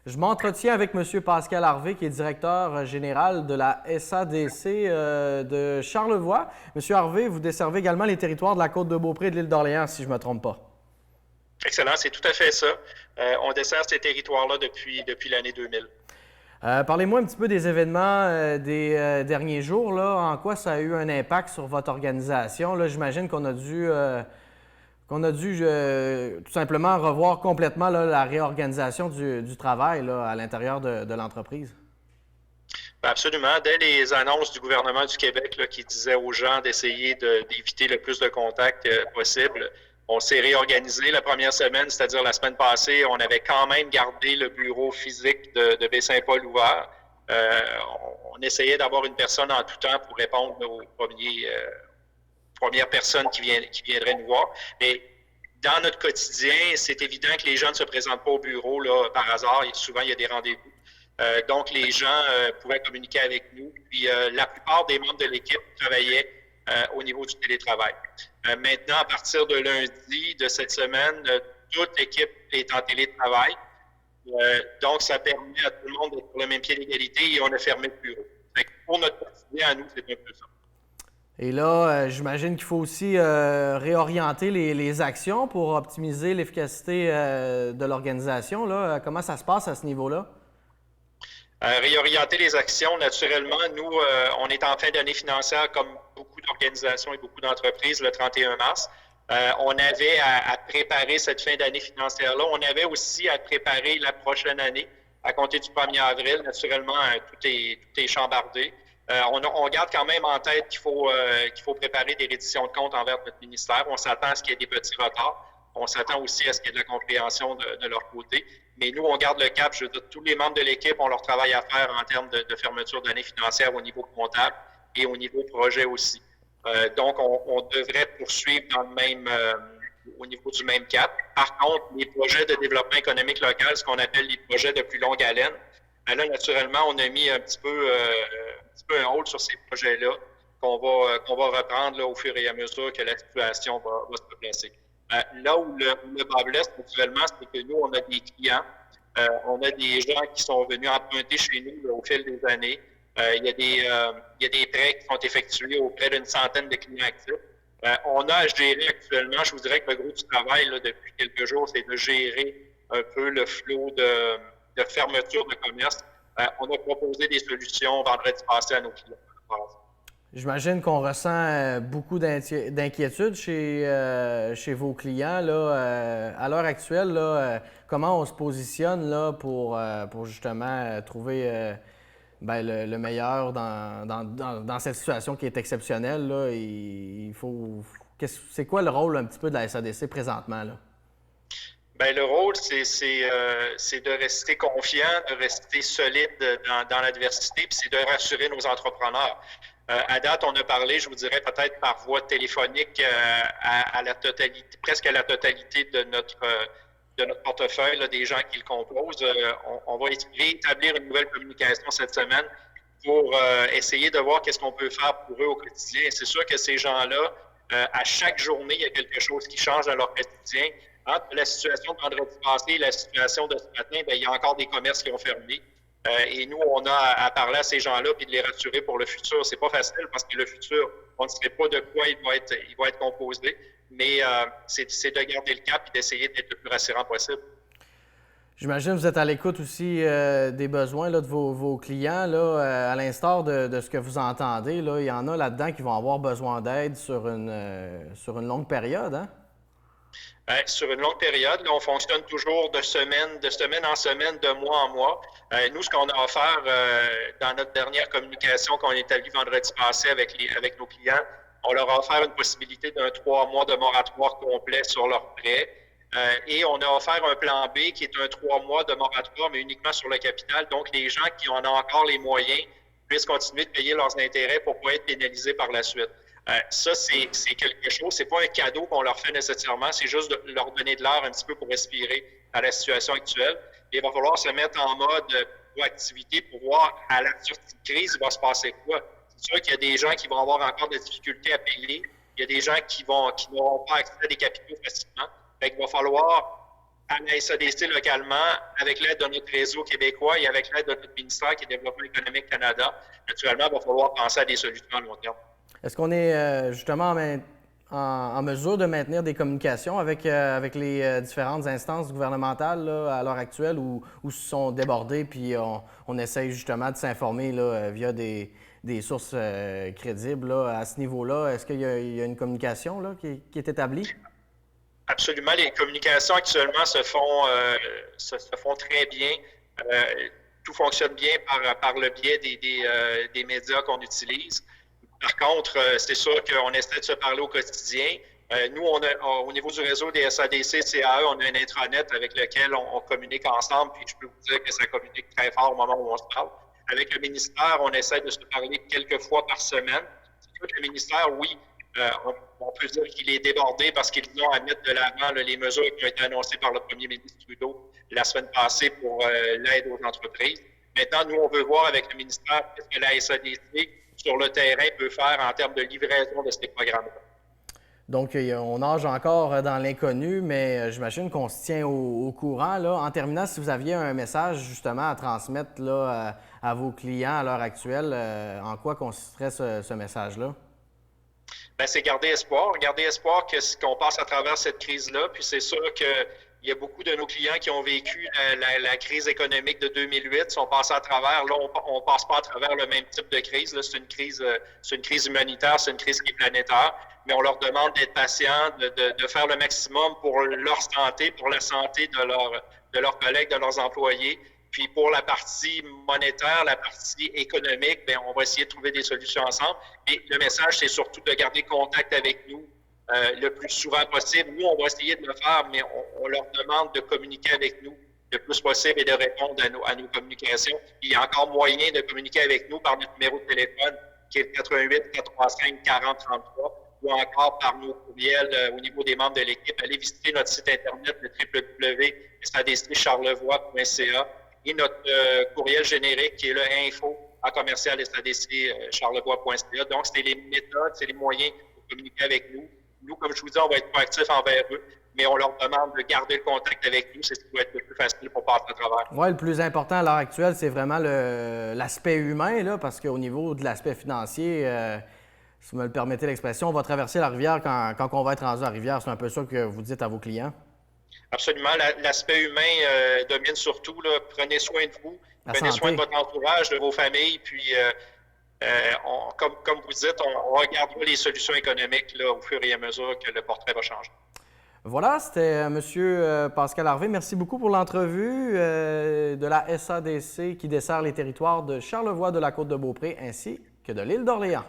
Je m'entretiens avec M. Pascal Harvey, qui est directeur général de la SADC de Charlevoix. M. Harvey, vous desservez également les territoires de la Côte-de-Beaupré et de l'île d'Orléans, si je ne me trompe pas. Excellent, c'est tout à fait ça. On dessert ces territoires-là depuis l'année 2000. Parlez-moi un petit peu des événements des derniers jours. Là. En quoi ça a eu un impact sur votre organisation? Là, j'imagine qu'on a dû tout simplement revoir complètement là, la réorganisation du travail là, à l'intérieur de l'entreprise. Absolument. Dès les annonces du gouvernement du Québec là, qui disaient aux gens d'essayer d'éviter le plus de contacts possible, on s'est réorganisé la première semaine, c'est-à-dire la semaine passée. On avait quand même gardé le bureau physique de Baie-Saint-Paul ouvert. On essayait d'avoir une personne en tout temps pour répondre aux premières personnes qui viendraient nous voir. Mais dans notre quotidien, c'est évident que les gens ne se présentent pas au bureau là, par hasard. Souvent, il y a des rendez-vous. Donc, les gens pouvaient communiquer avec nous. Puis, la plupart des membres de l'équipe travaillaient au niveau du télétravail. Maintenant, à partir de lundi de cette semaine, toute l'équipe est en télétravail. Donc, ça permet à tout le monde d'être sur le même pied d'égalité et on a fermé le bureau. Fait que pour notre quotidien, à nous, c'est un peu ça. Et là, j'imagine qu'il faut aussi réorienter les actions pour optimiser l'efficacité de l'organisation. Là. Comment ça se passe à ce niveau-là? Réorienter les actions, naturellement, nous, on est en fin d'année financière comme beaucoup d'organisations et beaucoup d'entreprises le 31 mars. On avait à préparer cette fin d'année financière-là. On avait aussi à préparer la prochaine année. À compter du 1er avril, naturellement, tout est chambardé. On garde quand même en tête qu'il faut préparer des redditions de comptes envers notre ministère. On s'attend à ce qu'il y ait des petits retards. On s'attend aussi à ce qu'il y ait de la compréhension de leur côté. Mais nous, on garde le cap. Je veux dire, tous les membres de l'équipe ont leur travail à faire en termes de fermeture d'année financière au niveau comptable et au niveau projet aussi. Donc, on devrait poursuivre dans le même, au niveau du même cap. Par contre, les projets de développement économique local, ce qu'on appelle les projets de plus longue haleine, là, naturellement, on a mis un petit peu un hold sur ces projets-là qu'on va reprendre là, au fur et à mesure que la situation va se placer. Là où le bas blesse naturellement, c'est que nous, on a des clients, on a des gens qui sont venus emprunter chez nous là, au fil des années. Il y a des prêts qui sont effectués auprès d'une centaine de clients actifs. On a à gérer actuellement, je vous dirais que le gros du travail là, depuis quelques jours, c'est de gérer un peu le flot de fermeture de commerce. On a proposé des solutions vendredi passé à nos clients. J'imagine qu'on ressent beaucoup d'inquiétude chez vos clients. Là, à l'heure actuelle, là, comment on se positionne là, pour justement trouver le meilleur dans cette situation qui est exceptionnelle? Là, c'est quoi le rôle un petit peu de la SADC présentement? Là? Bien, le rôle, c'est de rester confiant, de rester solide dans l'adversité, puis c'est de rassurer nos entrepreneurs. À date, on a parlé, je vous dirais peut-être par voie téléphonique à la totalité, presque à la totalité de notre portefeuille, là, des gens qui le composent. On va rétablir une nouvelle communication cette semaine pour essayer de voir qu'est-ce qu'on peut faire pour eux au quotidien. Et c'est sûr que ces gens-là, à chaque journée, il y a quelque chose qui change dans leur quotidien. Entre la situation de vendredi passé et la situation de ce matin, bien, il y a encore des commerces qui ont fermé. Et nous, on a à parler à ces gens-là et de les rassurer pour le futur. C'est pas facile parce que le futur, on ne sait pas de quoi il va être composé, mais c'est de garder le cap et d'essayer d'être le plus rassurant possible. J'imagine que vous êtes à l'écoute aussi des besoins là, de vos clients. Là, à l'instar de ce que vous entendez, là, il y en a là-dedans qui vont avoir besoin d'aide sur une longue période, hein? Sur une longue période, là, on fonctionne toujours de semaine en semaine, de mois en mois. Nous, ce qu'on a offert dans notre dernière communication qu'on a établie vendredi passé avec nos clients, on leur a offert une possibilité d'un 3 mois de moratoire complet sur leurs prêts. Et on a offert un plan B qui est un 3 mois de moratoire, mais uniquement sur le capital. Donc, les gens qui en ont encore les moyens puissent continuer de payer leurs intérêts pour ne pas être pénalisés par la suite. Ça, c'est quelque chose. C'est pas un cadeau qu'on leur fait nécessairement. C'est juste de leur donner de l'air un petit peu pour respirer à la situation actuelle. Et il va falloir se mettre en mode proactivité pour voir à la sortie de crise, il va se passer quoi. C'est sûr qu'il y a des gens qui vont avoir encore des difficultés à payer. Il y a des gens qui n'auront pas accès à des capitaux facilement. Fait qu'il va falloir à la SADC localement, avec l'aide de notre réseau québécois et avec l'aide de notre ministère qui est Développement économique Canada. Naturellement, il va falloir penser à des solutions à long terme. Est-ce qu'on est justement en mesure de maintenir des communications avec les différentes instances gouvernementales là, à l'heure actuelle ou sont débordées puis on essaye justement de s'informer là, via des sources crédibles là, à ce niveau-là? Est-ce qu'il y a une communication là, qui est établie? Absolument. Les communications actuellement se font très bien. Tout fonctionne bien par le biais des médias qu'on utilise. Par contre, c'est sûr qu'on essaie de se parler au quotidien. Nous, au niveau du réseau des SADC, CAE, on a un intranet avec lequel on communique ensemble, puis je peux vous dire que ça communique très fort au moment où on se parle. Avec le ministère, on essaie de se parler quelques fois par semaine. C'est sûr que le ministère, oui, on peut dire qu'il est débordé parce qu'ils ont à mettre de l'avant les mesures qui ont été annoncées par le premier ministre Trudeau la semaine passée pour l'aide aux entreprises. Maintenant, nous, on veut voir avec le ministère qu'est-ce que la SADC sur le terrain peut faire en termes de livraison de ces programmes-là. Donc, on nage encore dans l'inconnu, mais j'imagine qu'on se tient au courant. Là. En terminant, si vous aviez un message justement à transmettre là, à vos clients à l'heure actuelle, en quoi consisterait ce message-là? Bien, c'est garder espoir. Garder espoir qu'on passe à travers cette crise-là. Puis c'est sûr qu'il y a beaucoup de nos clients qui ont vécu la crise économique de 2008, sont passés à travers. Là, on passe pas à travers le même type de crise. Là, c'est une crise humanitaire, c'est une crise qui est planétaire. Mais on leur demande d'être patients, de faire le maximum pour leur santé, pour la santé de leurs collègues, de leurs employés. Puis pour la partie monétaire, la partie économique, bien, on va essayer de trouver des solutions ensemble. Et le message, c'est surtout de garder contact avec nous le plus souvent possible. Nous, on va essayer de le faire, mais on leur demande de communiquer avec nous le plus possible et de répondre à nos communications. Il y a encore moyen de communiquer avec nous par notre numéro de téléphone qui est le 88 435 40 33 ou encore par nos courriels au niveau des membres de l'équipe. Allez visiter notre site internet le www.sadcharlevoix.ca et notre courriel générique qui est le info@sadcharlevoix.ca. Donc, c'est les méthodes, c'est les moyens pour communiquer avec nous. Nous, comme je vous dis, on va être proactifs envers eux, mais on leur demande de garder le contact avec nous. C'est ce qui va être le plus facile pour passer à travers. Oui, le plus important à l'heure actuelle, c'est vraiment l'aspect humain, là, parce qu'au niveau de l'aspect financier, si vous me le permettez l'expression, on va traverser la rivière quand on va être rendu à la rivière. C'est un peu ça que vous dites à vos clients? Absolument. L'aspect humain domine surtout. Là. Prenez soin de vous, prenez soin de votre entourage, de vos familles, puis comme vous dites, on regardera les solutions économiques là, au fur et à mesure que le portrait va changer. Voilà, c'était M. Pascal Harvey. Merci beaucoup pour l'entrevue de la SADC qui dessert les territoires de Charlevoix, de la Côte-de-Beaupré ainsi que de l'île d'Orléans.